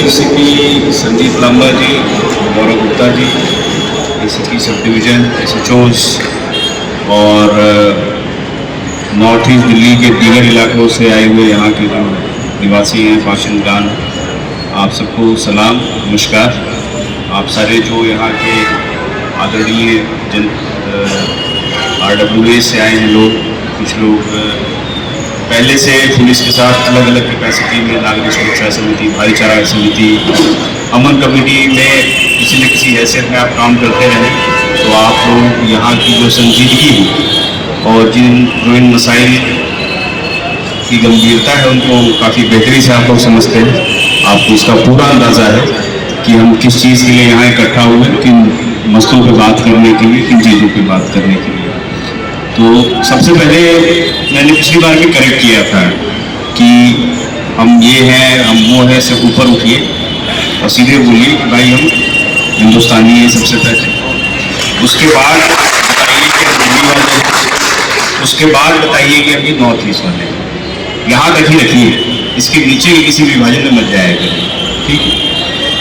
DCP Sandeep Lamba जी, गौरव Gupta ji, ACP sub division, SHOs और north east Delhi के दीगर इलाकों से आए हुए यहाँ के जो निवासी हैं, बाशिंदगान, आप सबको सलाम, नमस्कार। आप सारे जो यहाँ के आदरणीय जन RWA से आए हैं लोग, कुछ लोग पहले से पुलिस के साथ अलग अलग कैपेसिटी में नागरिक सुरक्षा समिति, भाईचारा समिति, अमन कमेटी में किसी न किसी हैसियत में आप काम करते रहे, तो आप लोग यहाँ की जो संजीदगी और जो इन मसाइल की गंभीरता है उनको काफ़ी बेहतरी से आप लोग समझते हैं। आपको इसका पूरा अंदाज़ा है कि हम किस चीज़ के लिए यहाँ इकट्ठा हुए, किन मसलों पर बात करने के लिए, किन चीज़ों पर बात करने के लिए। तो सबसे पहले मैंने पिछली बार भी करेक्ट किया था कि हम ये हैं, हम वो हैं, से ऊपर उठिए और सीधे बोलिए कि भाई हम हिंदुस्तानी हैं सबसे पहले। उसके बाद बताइए कि हम दिल्ली वाले हैं, उसके बाद बताइए कि हम नॉर्थ ईस्ट वाले हैं। यहाँ तक ही रखिए, इसके नीचे के किसी विभाजन में मत जाएगा, ठीक है।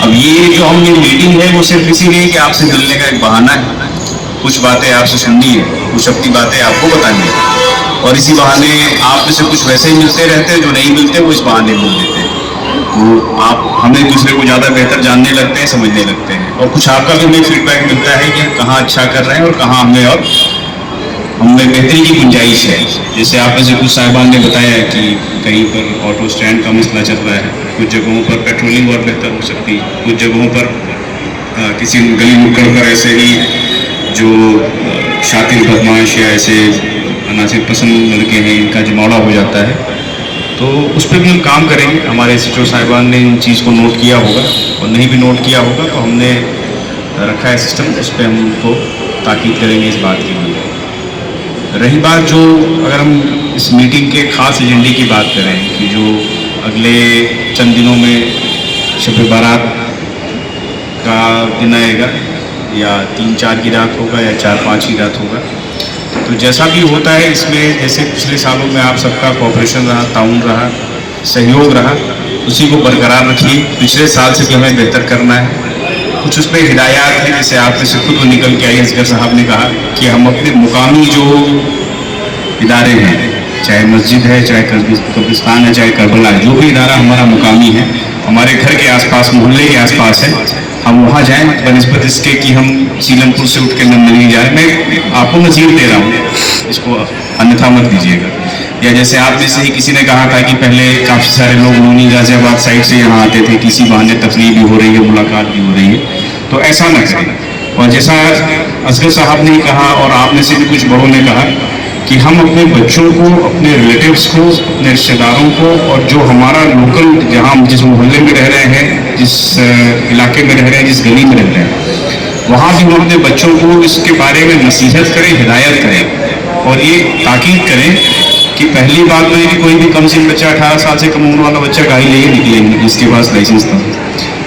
अब ये जो हम ये मीटिंग है वो सिर्फ इसीलिए कि आपसे मिलने का एक बहाना है, कुछ बातें आपसे सुननी है, कुछ अपनी बातें आपको बतानी है, और इसी बहाने आप में से कुछ वैसे ही मिलते रहते हैं, जो नहीं मिलते वो इस बहाने बोल देते हैं। तो आप हमें दूसरे को ज़्यादा बेहतर जानने लगते हैं, समझने लगते हैं, और कुछ आपका भी हमें फीडबैक मिलता है कि कहाँ अच्छा कर रहे हैं और कहाँ हमें बेहतरी की गुंजाइश है। जैसे आप में से कुछ साहिबान ने बताया कि कहीं पर ऑटो स्टैंड का मसला चल रहा है, कुछ जगहों पर पेट्रोलिंग और बेहतर हो सकती है, कुछ जगहों पर किसी गली नुक्कड़ पर ऐसे ही जो शातिर बदमाश या ऐसे अनासिर पसंद लड़के हैं, इनका जमावड़ा हो जाता है, तो उस पर भी हम काम करेंगे। हमारे एसएचओ साहिबान ने इन चीज़ को नोट किया होगा, और नहीं भी नोट किया होगा तो हमने रखा है सिस्टम, उस पर हम उनको ताकीद करेंगे इस बात के लिए। रही बात जो अगर हम इस मीटिंग के ख़ास एजेंडे की बात करें कि जो अगले चंद दिनों में शब बारात का दिन आएगा, या 3-4 की रात होगा या 4-5 की रात होगा, तो जैसा भी होता है इसमें, जैसे पिछले सालों में आप सबका कोऑपरेशन रहा, ताउन रहा, सहयोग रहा, उसी को बरकरार रखिए। पिछले साल से भी हमें बेहतर करना है। कुछ उसमें हिदायत है, जैसे आप में से खुद निकल के आई असगर साहब ने कहा कि हम अपने मुकामी जो इदारे हैं, चाहे मस्जिद है, चाहे कब्रिस्तान है, चाहे करबला है, जो भी इदारा हमारा मुकामी है, हमारे घर के आसपास, मोहल्ले के आसपास है, हम वहाँ जाएं, बनिस्बत इसके कि हम सीलमपुर से उठ के नहीं जाए। मैं आपको नज़ीर दे रहा हूँ, इसको अन्यथा मत दीजिएगा। या जैसे आप में से ही किसी ने कहा था कि पहले काफ़ी सारे लोग लोनी गाजियाबाद साइड से यहाँ आते थे, किसी बहाने तफरीह भी हो रही है, मुलाकात भी हो रही है, तो ऐसा न करें। और जैसा असगर साहब ने कहा और आप में से भी कुछ बड़ों ने कहा कि हम अपने बच्चों को, अपने रिलेटिव्स को, अपने रिश्तेदारों को, और जो हमारा लोकल, जहाँ जिस मोहल्ले में रह रहे हैं, जिस इलाके में रह रहे हैं, जिस गली में रह रहे हैं, वहाँ भी हम अपने बच्चों को इसके बारे में नसीहत करें, हिदायत करें, और ये ताकीद करें कि पहली बात तो ये कि कोई भी कम से बच्चा, 18 साल से कम उम्र वाला बच्चा गाड़ी लेके निकलेंगे जिसके पास लाइसेंस था,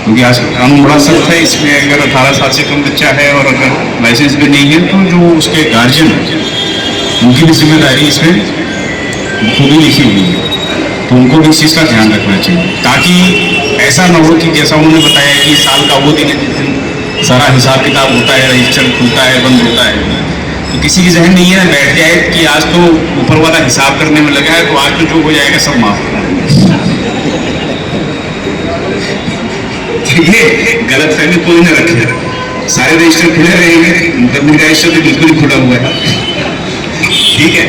क्योंकि आज कानून बड़ा सख्त है। इसमें अगर 18 साल से कम बच्चा है और अगर लाइसेंस भी नहीं है, तो जो उसके गार्जियन है उनकी भी जिम्मेदारी इसमें खूबी लिखी हुई है, तो उनको भी इस चीज़ का ध्यान रखना चाहिए, ताकि ऐसा ना हो कि जैसा उन्होंने बताया कि साल का वो दिन है जिस दिन सारा हिसाब किताब होता है, रजिस्टर खुलता है, बंद होता है, तो किसी की जहन नहीं है बैठ जाए कि आज तो ऊपर वाला हिसाब करने में लगा है, तो आज तो जो हो जाएगा सब माफ होगा। ये गलत फहमी कोई न रखे, सारे रजिस्टर खुले रहेंगे, मुकदमे रजिस्टर तो बिल्कुल ही खुला हुआ है, ठीक है।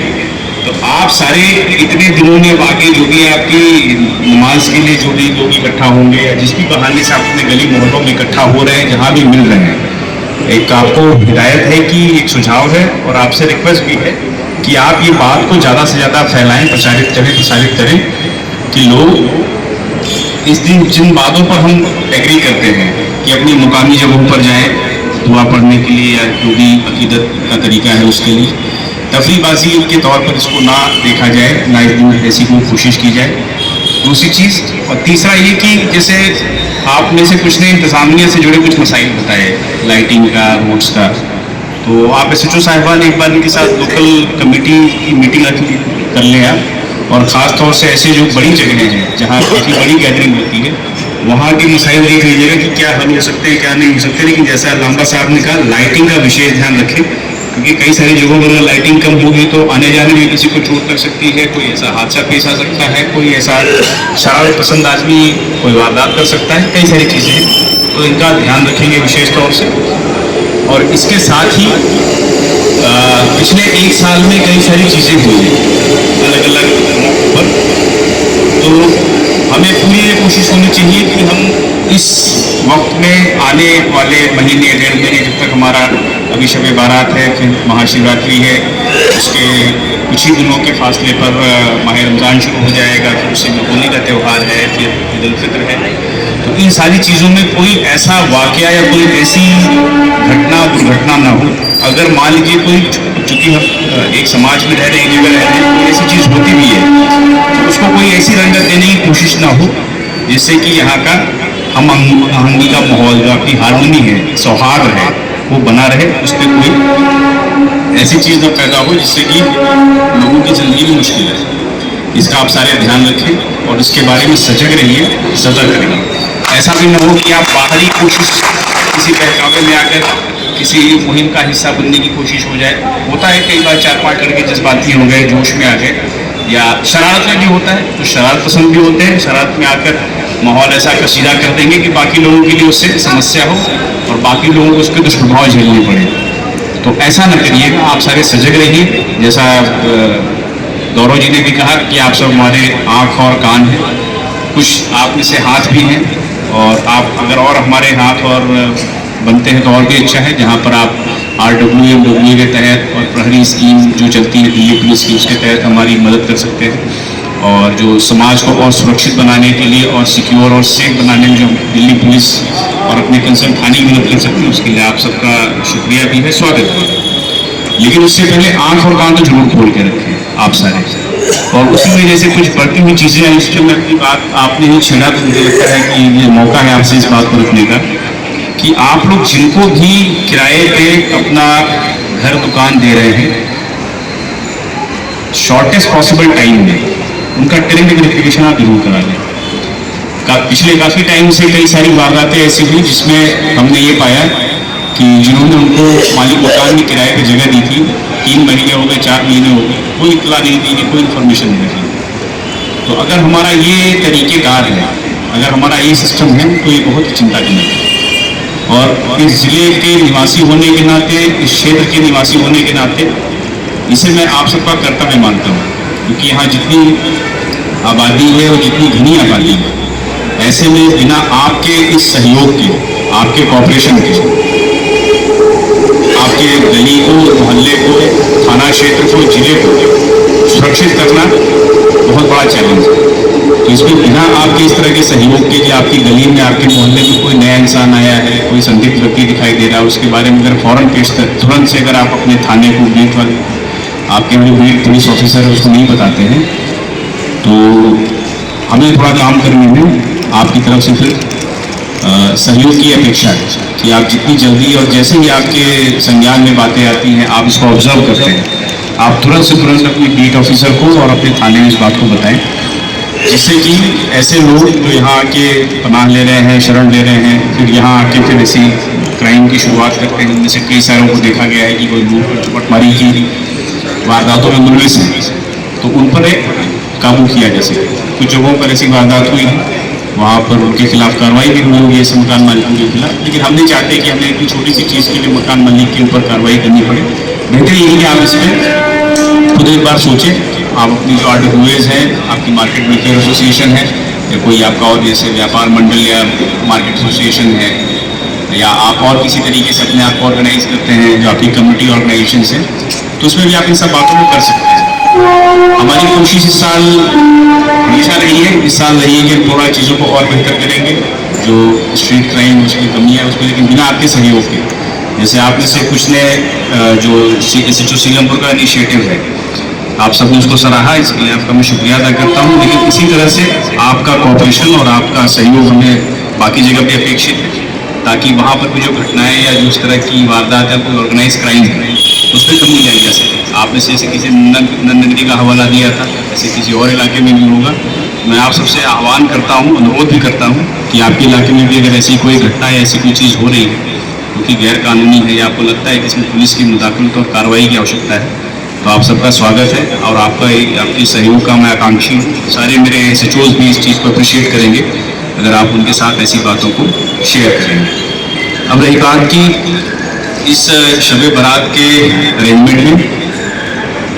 तो आप सारे इतने दिनों में बाकी जो भी आपकी नमाज के लिए जो भी लोग इकट्ठा होंगे, या जिस भी बहाने से आप अपने गली मोहल्लों में इकट्ठा हो रहे हैं, जहाँ भी मिल रहे हैं, एक आपको हिदायत है कि एक सुझाव है और आपसे रिक्वेस्ट भी है कि आप ये बात को ज़्यादा से ज़्यादा फैलाएं, प्रसारित करें कि लोग इस दिन जिन बातों पर हम एग्री करते हैं कि अपनी मुकामी जगहों पर जाएं दुआ पढ़ने के लिए, या जो भी अकीदत का तरीका है उसके लिए, तफरीबाजी के तौर पर इसको ना देखा जाए, ना ऐसी कोई कोशिश की जाए। दूसरी चीज़, और तीसरा ये कि जैसे आप में से कुछ ने इंतज़ामिया से जुड़े कुछ मसाइल बताए, लाइटिंग का, रोड्स का, तो आप एसएचओ साहिबान एक बार इनके साथ लोकल कमेटी की मीटिंग कर लें आप, और ख़ास तौर से ऐसे जो बड़ी जगहें हैं जहाँ काफ़ी बड़ी गैदरिंग होती है, वहाँ के मसाइल देख लीजिएगा कि क्या हल हो सकते हैं क्या नहीं हो सकते। लेकिन जैसा लांबा साहब ने कहा, लाइटिंग का विशेष ध्यान रखें, क्योंकि कई सारी जगहों पर अगर लाइटिंग कम होगी तो आने जाने में किसी को चोट लग सकती है, कोई ऐसा हादसा पेश आ सकता है, कोई ऐसा शरारत पसंद आदमी कोई वारदात कर सकता है, कई सारी चीज़ें हैं, तो इनका ध्यान रखेंगे विशेष तौर से। और इसके साथ ही पिछले एक साल में कई सारी चीज़ें हुई हैं अलग अलग मौक़ों पर, तो हमें पूरी ये कोशिश होनी चाहिए कि हम इस वक्त में आने वाले महीने 1.5 महीने, जब तक हमारा अभी शब बारात है, फिर महाशिवरात्रि है, उसके कुछ ही दिनों के फासले पर माह रमज़ान शुरू हो जाएगा, फिर उसी में होली का त्यौहार है, फिर ईद उल फित्र है। तो इन सारी चीज़ों में कोई ऐसा वाक़या या कोई ऐसी घटना दुर्घटना ना हो। अगर मान लीजिए कोई, चूँकि हम एक समाज में रह रहे हैं, जगह रह रहे हैं, कोई ऐसी चीज़ होती भी है तो उसको कोई ऐसी रंगत देने की कोशिश ना हो जिससे कि यहाँ का हम आहंगी का माहौल, जो आपकी हारमोनी है, सौहार्द है, वो बना रहे, उस पर कोई ऐसी चीज़ ना पैदा हो जिससे कि लोगों की ज़िंदगी में मुश्किल है। इसका आप सारे ध्यान रखें और इसके बारे में सजग रहिए, सतर्क रहिए। ऐसा भी ना हो कि आप बाहरी कोशिश, किसी बहकावे में आकर किसी मुहिम का हिस्सा बनने की कोशिश हो जाए। होता है कई बार 4-5 लड़के जज्बाती हो गए, जोश में आ गए, या शरारत में भी होता है, तो शरारत पसंद भी होते हैं, शरारत में आकर माहौल ऐसा कशीदा कर देंगे कि बाकी लोगों के लिए उससे समस्या हो और बाकी लोगों को उसके दुष्प्रभाव झेलने पड़े। तो ऐसा न करिएगा, आप सारे सजग रहिए। जैसा गौरव जी ने भी कहा कि आप सब हमारे आँख और कान हैं, कुछ आप में से हाथ भी हैं, और आप अगर और हमारे हाथ और बनते हैं तो और भी अच्छा है, जहाँ पर आप RWMW के तहत और प्रहरी स्कीम जो चलती है दिल्ली पुलिस की, उसके तहत हमारी मदद कर सकते हैं। और जो समाज को और सुरक्षित बनाने के लिए और सिक्योर और सेफ बनाने में जो दिल्ली पुलिस और अपने कंसर्न थाने की मदद कर सकते हैं, उसके लिए आप सबका शुक्रिया भी है, स्वागत है। लेकिन उससे पहले आँख और कान तो जरूर खोल के रखें आप सारे। और उसी में जैसे कुछ बढ़ती हुई चीज़ें हैं, इस पर मैं अपनी बात आपने ही छेड़ा, तो मुझे लगता है कि ये मौका है आपसे इस बात को रखने का कि आप लोग जिनको भी किराए पे अपना घर दुकान दे रहे हैं, शॉर्टेस्ट पॉसिबल टाइम में उनका टेनेंट वेरिफिकेशन आप जरूर करा लें। पिछले काफ़ी टाइम से कई सारी वारदातें ऐसी हुई जिसमें हमने ये पाया कि जिन्होंने उनको मालिक मकान में किराए पर जगह दी थी, 3 महीने हो गए, 4 महीने हो गए, कोई इतला नहीं दी, कोई इन्फॉर्मेशन नहीं दी। तो अगर हमारा ये तरीक़ेकार है, अगर हमारा ये सिस्टम है, तो ये बहुत ही चिंताजनक है। और इस ज़िले के निवासी होने के नाते, इस क्षेत्र के निवासी होने के नाते, इसे मैं आप सबका कर्तव्य मानता हूँ, क्योंकि यहाँ जितनी आबादी है और जितनी घनी आबादी है, ऐसे में बिना आपके इस सहयोग के, आपके कॉपरेशन के, आपके गली को, मोहल्ले को, थाना क्षेत्र को, जिले को सुरक्षित करना बहुत बड़ा चैलेंज है। तो इसमें बिना आपके इस तरह के सहयोग के, कि आपकी गली में, आपके मोहल्ले में कोई नया इंसान आया है, कोई संदिग्ध व्यक्ति दिखाई दे रहा है, उसके बारे में अगर फौरन तुरंत से अगर आप अपने थाने को, बीट वाले, आपके जो बीट पुलिस ऑफिसर है, उसको नहीं बताते हैं, तो हमें थोड़ा काम करने में आपकी तरफ से फिर सहयोग की अपेक्षा है कि आप जितनी जल्दी और जैसे ही आपके संज्ञान में बातें आती हैं, आप इसको ऑब्जर्व करते हैं, आप तुरंत से तुरंत अपने बीट ऑफिसर को और अपने थाने में इस बात को बताएं, जिससे कि ऐसे लोग जो यहाँ आके पनाह ले रहे हैं, शरण ले रहे हैं, फिर यहाँ आके फिर ऐसी क्राइम की शुरुआत करते हैं, उनमें से कई सारों को देखा गया है कि कोई लूट चपटमारी की वारदातों में मुलविस हैं, तो उन पर काबू किया जा सके। कुछ जगहों पर ऐसी वारदात हुई है, वहाँ पर उनके खिलाफ कार्रवाई भी हुई होगी ऐसे मकान मालिकों के खिलाफ, लेकिन हम नहीं चाहते कि हमें इतनी छोटी सी चीज़ के लिए मकान मालिक के ऊपर कार्रवाई करनी पड़े। बेहतर यही कि आप इस पर खुद एक बार सोचें, आप अपनी जो RWAs है, आपकी मार्केट वेलफेयर एसोसिएशन है, या कोई आपका और जैसे व्यापार मंडल या मार्केट एसोसिएशन है, या आप और किसी तरीके से अपने आप को ऑर्गेनाइज करते हैं, जो आपकी कम्युनिटी ऑर्गेनाइजेशन है, तो उसमें भी आप इन सब बातों को कर सकते हैं। हमारी कोशिश इस साल हमेशा रही है, इस साल रही है कि थोड़ा चीज़ों को और बेहतर करेंगे, जो स्ट्रीट क्राइम उसकी कमी है उसमें, लेकिन बिना आपके सहयोग के। जैसे आप में से कुछ ने जो SHO सीलमपुर का इनिशिएटिव है, आप सबने उसको सराहा, इसके लिए आपका मैं शुक्रिया अदा करता हूँ। लेकिन इसी तरह से आपका कॉपरेशन और आपका सहयोग हमें बाकी जगह भी अपेक्षित है, ताकि वहाँ पर भी जो घटनाएं या जो इस तरह की वारदात है, कोई ऑर्गेनाइज क्राइम है, उस पर कमी लाई जा सके। आपने से किसी नंदनगिरी का हवाला दिया था, ऐसे किसी और इलाके में भी होगा, मैं आप सबसे आह्वान करता हूँ, अनुरोध भी करता हूँ कि आपके इलाके में भी अगर ऐसी कोई घटना या ऐसी कोई चीज़ हो रही है जो कि गैर कानूनी है या आपको लगता है कि इसमें पुलिस की मुदाखलत और कार्रवाई की आवश्यकता है, तो आप सबका स्वागत है और आपकी सहयोग का मैं आकांक्षी हूँ। सारे मेरे SHOs भी इस चीज़ को अप्रिशिएट करेंगे अगर आप उनके साथ ऐसी बातों को शेयर करेंगे। अब रही बात की इस शब बारात के अरेंजमेंट में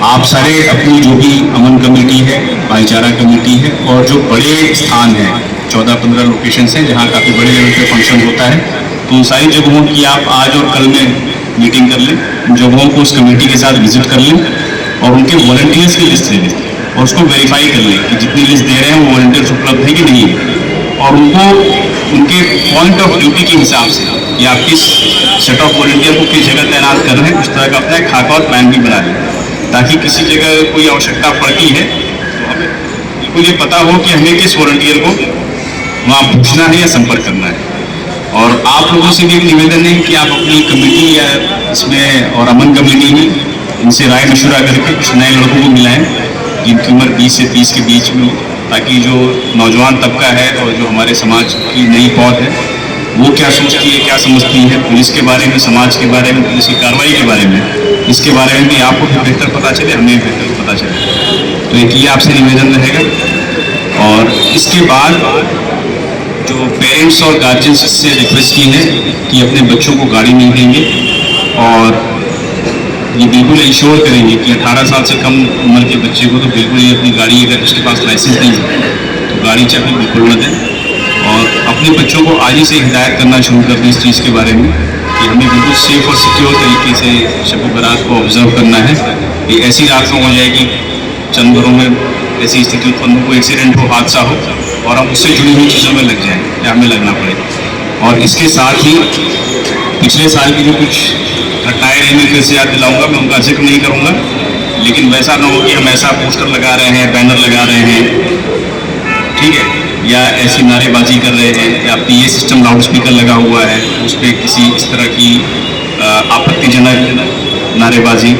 आप सारे अपनी जो भी अमन कमेटी है, भाईचारा कमेटी है और जो बड़े स्थान हैं 14-15 लोकेशंस हैं जहाँ काफ़ी बड़े लेवल पे फंक्शन होता है, तो उन सारी जगहों की आप आज और कल में मीटिंग कर लें, उन जगहों को उस कमेटी के साथ विजिट कर लें और उनके वॉलंटियर्स की लिस्ट ले लें और उसको वेरीफाई कर लें कि जितनी लिस्ट दे रहे हैं वो वॉलंटियर्स उपलब्ध है कि नहीं है और उनको उनके पॉइंट ऑफ ड्यूटी के हिसाब से या आप किस सेट ऑफ वॉलंटियर को किस जगह तैनात कर रहे हैं उस तरह का अपना एक खाका और प्लान भी बना लें ताकि किसी जगह कोई आवश्यकता पड़ती है तो हमें बिल्कुल ये पता हो कि हमें किस वॉलंटियर को वहाँ पूछना है या संपर्क करना है। और आप लोगों से भी एक निवेदन है कि आप अपनी कमेटी या इसमें और अमन कमेटी में इनसे राय मशवरा करके कुछ नए लड़कों को मिलाएं जिनकी उम्र 20 से 30 के बीच में हो ताकि जो नौजवान तबका है और जो हमारे समाज की नई पौध है वो क्या सोचती है, क्या समझती है पुलिस के बारे में, समाज के बारे में, पुलिस की कार्रवाई के बारे में, इसके बारे में भी आपको भी बेहतर पता चले, हमें भी बेहतर पता चले। तो एक ये आपसे निवेदन रहेगा। और इसके बाद जो पेरेंट्स और गार्जियंस से रिक्वेस्ट की है कि अपने बच्चों को गाड़ी नहीं देंगे और ये बिल्कुल इंश्योर करेंगे कि 18 साल से कम उम्र के बच्चे को तो बिल्कुल ही अपनी गाड़ी, अगर उसके पास लाइसेंस नहीं है तो गाड़ी चाबी बिल्कुल न दें और अपने बच्चों को आज ही से हिदायत करना शुरू कर दें इस चीज़ के बारे में कि हमें बिल्कुल सेफ और सिक्योर तरीके से शब बारात को ऑब्जर्व करना है। ये ऐसी रात हो जाएगी चंद घरों में ऐसी स्थिति उत्पन्न हो, एक्सीडेंट हो, हादसा हो और हम उससे जुड़ी हुई चीज़ों में लग जाएं या हमें लगना पड़े। और इसके साथ ही पिछले साल की जो कुछ घटनाएं रही मैं फिर से याद दिलाऊंगा, मैं उनका जिक्र नहीं करूंगा, लेकिन वैसा ना हो कि हम ऐसा पोस्टर लगा रहे हैं, बैनर लगा रहे हैं, ठीक है, या ऐसी नारेबाजी कर रहे हैं या PA सिस्टम लाउड स्पीकर लगा हुआ है उस पर किसी इस तरह की आपत्तिजनक नारेबाजी,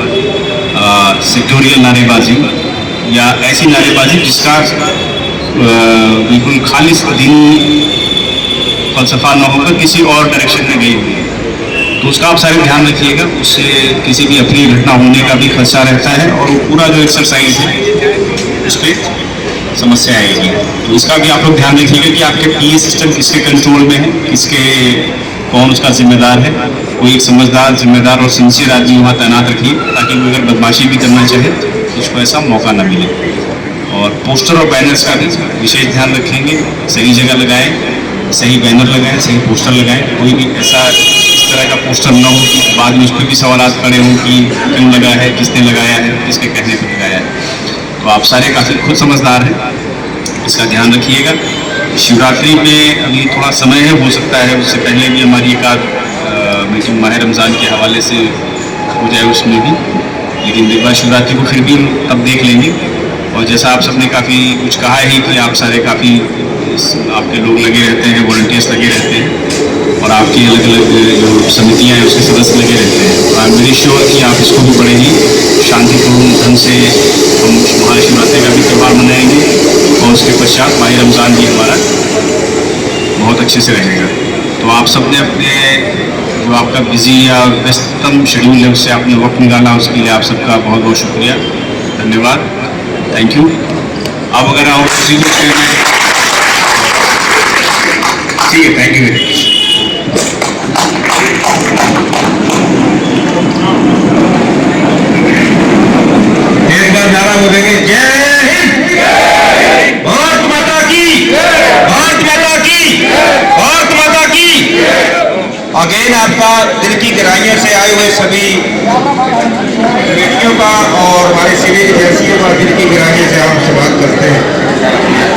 सेक्टोरियल नारेबाजी या ऐसी नारेबाजी जिसका बिल्कुल खालिस दीनी फलसफा न होकर किसी और डायरेक्शन में गई हुई है, तो उसका आप सारे ध्यान रखिएगा। उससे किसी भी अप्रिय घटना होने का भी खदशा रहता है और वो पूरा जो एक्सरसाइज है उस पर समस्या आएगी। तो इसका भी आप लोग ध्यान रखिएगा कि आपके PA सिस्टम किसके कंट्रोल में है, कौन उसका जिम्मेदार है। कोई एक समझदार, जिम्मेदार और सिंसियर आदमी वहाँ तैनात रखिए ताकि वो अगर बदमाशी भी करना चाहे तो उसको ऐसा मौका न मिले। और पोस्टर और बैनर्स का भी विशेष ध्यान रखेंगे, सही जगह लगाएं, सही बैनर लगाएं, सही पोस्टर लगाएं। कोई भी ऐसा इस तरह का पोस्टर न हो कि बाद में उस पर भी सवालात खड़े हों कि क्यों लगा है, किसने लगाया है, किसके कहने पर लगाया है। तो आप सारे काफ़ी खुद समझदार हैं, इसका ध्यान रखिएगा। शिवरात्रि में अभी थोड़ा समय है, हो सकता है उससे पहले भी हमारी एक आध मीटिंग माह रमज़ान के हवाले से हो जाए उसमें भी, लेकिन एक बार शिवरात्रि को फिर भी तब देख लेंगे। और जैसा आप सबने काफ़ी कुछ कहा है कि आप सारे काफ़ी आपके लोग लगे रहते हैं, वॉलंटियर्स लगे रहते हैं और आपकी अलग अलग जो समितियाँ हैं उसके सदस्य लगे रहते हैं, तो आई एम वेरी श्योर कि आप इसको भी बड़े ही शांतिपूर्ण ढंग से हम महाशिवरात्रि का भी त्यौहार मनाएंगे और उसके पश्चात माह रमज़ान भी हमारा बहुत अच्छे से रहेगा। तो आप सब ने अपने जो आपका बिजी या व्यस्ततम शेड्यूल है उससे आपने वक्त निकाला, उसके लिए आप सबका बहुत बहुत शुक्रिया, धन्यवाद, थैंक यू। अब अगर आप ठीक है, थैंक यू वेरी मच। एक बार नारा बोलेंगे, जय हिंद, भारत माता की, भारत माता की, भारत माता की। अगेन आपका दिल की गहराइयों से आए हुए सभी बेटियों का और हमारे सिविल एजेंसियों का दिल की गहराइयों से हम स्वागत करते हैं।